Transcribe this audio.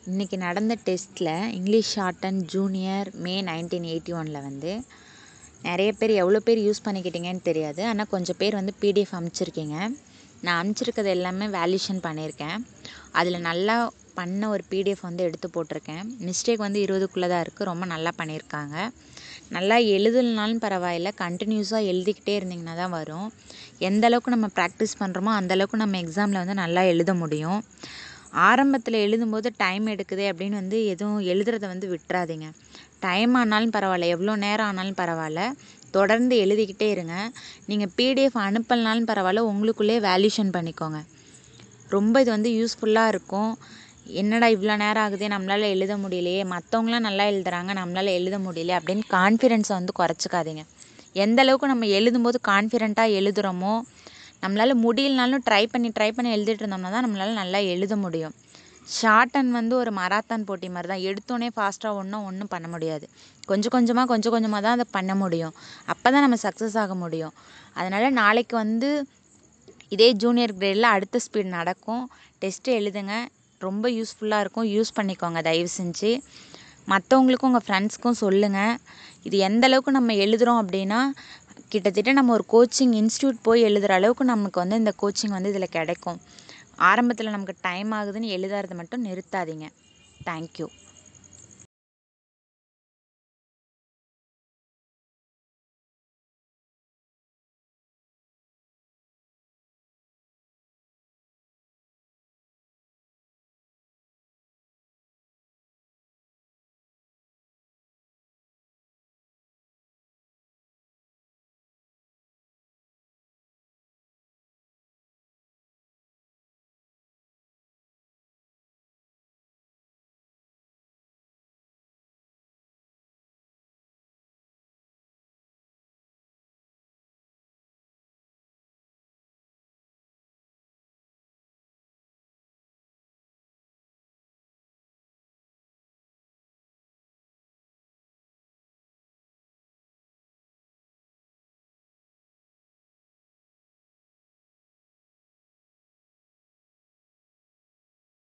இன்றைக்கி நடந்த டெஸ்ட்டில் இங்கிலீஷ் ஷார்ட் அண்ட் ஜூனியர் மே 1981 வந்து நிறைய பேர் எவ்வளோ பேர் யூஸ் பண்ணிக்கிட்டீங்கன்னு தெரியாது. ஆனால் கொஞ்சம் பேர் வந்து பிடிஎஃப் அனுப்பிச்சிருக்கீங்க. நான் அனுப்பிச்சிருக்கிறது எல்லாமே வேல்யூஷன் பண்ணியிருக்கேன். அதில் நல்லா பண்ண ஒரு பிடிஎஃப் வந்து எடுத்து போட்டிருக்கேன். மிஸ்டேக் வந்து 20க்குள்ளே தான் இருக்குது. ரொம்ப நல்லா பண்ணியிருக்காங்க. நல்லா எழுதலைனாலும் பரவாயில்ல, கண்டினியூஸாக எழுதிக்கிட்டே இருந்திங்கன்னா தான் வரும். எந்த அளவுக்கு நம்ம ப்ராக்டிஸ் பண்ணுறோமோ அந்தளவுக்கு நம்ம எக்ஸாமில் வந்து நல்லா எழுத முடியும். ஆரம்பத்தில் எழுதும்போது டைம் எடுக்குதே அப்படின்னு வந்து எதுவும் எழுதுறத வந்து விட்டுறாதீங்க. டைம் ஆனாலும் பரவாயில்ல, எவ்வளோ நேரம் ஆனாலும் பரவாயில்ல, தொடர்ந்து எழுதிக்கிட்டே இருங்க. நீங்கள் பிடிஎஃப் அனுப்பலனாலும் பரவாயில்ல, உங்களுக்குள்ளே வேல்யூஷன் பண்ணிக்கோங்க. ரொம்ப இது வந்து யூஸ்ஃபுல்லாக இருக்கும். என்னடா இவ்வளோ நேரம் ஆகுதே, நம்மளால் எழுத முடியலையே, மற்றவங்களாம் நல்லா எழுதுறாங்க, நம்மளால் எழுத முடியல அப்படின்னு கான்ஃபிடென்ஸை வந்து குறைச்சிக்காதீங்க. எந்த அளவுக்கு நம்ம எழுதும்போது கான்ஃபிடென்ட்டாக எழுதுகிறோமோ, நம்மளால் முடியலனாலும் ட்ரை பண்ணி எழுதிட்டு இருந்தோம்னா தான் நம்மளால் நல்லா எழுத முடியும். ஷார்ட் அண்ட் வந்து ஒரு மராத்தான் போட்டி மாதிரி தான். எடுத்தோடனே ஃபாஸ்ட்டாக ஒன்றும் பண்ண முடியாது. கொஞ்சம் கொஞ்சமாக தான் அதை பண்ண முடியும். அப்போ தான் நம்ம சக்ஸஸ் ஆக முடியும். அதனால் நாளைக்கு வந்து இதே ஜூனியர் கிரேடில் அடுத்த ஸ்பீட் நடக்கும். டெஸ்ட்டு எழுதுங்க. ரொம்ப யூஸ்ஃபுல்லாக இருக்கும். யூஸ் பண்ணிக்கோங்க தயவு செஞ்சு. மற்றவங்களுக்கும் உங்கள் ஃப்ரெண்ட்ஸ்க்கும் சொல்லுங்கள். இது எந்த அளவுக்கு நம்ம எழுதுகிறோம் அப்படின்னா, கிட்டத்தட்ட நம்ம ஒரு கோச்சிங் இன்ஸ்டியூட் போய் எழுதுகிற அளவுக்கு நமக்கு வந்து இந்த கோச்சிங் வந்து இதில் கிடைக்கும். ஆரம்பத்தில் நமக்கு டைம் ஆகுதுன்னு எழுதுறதை மட்டும் நிறுத்தாதீங்க. தேங்க்யூ.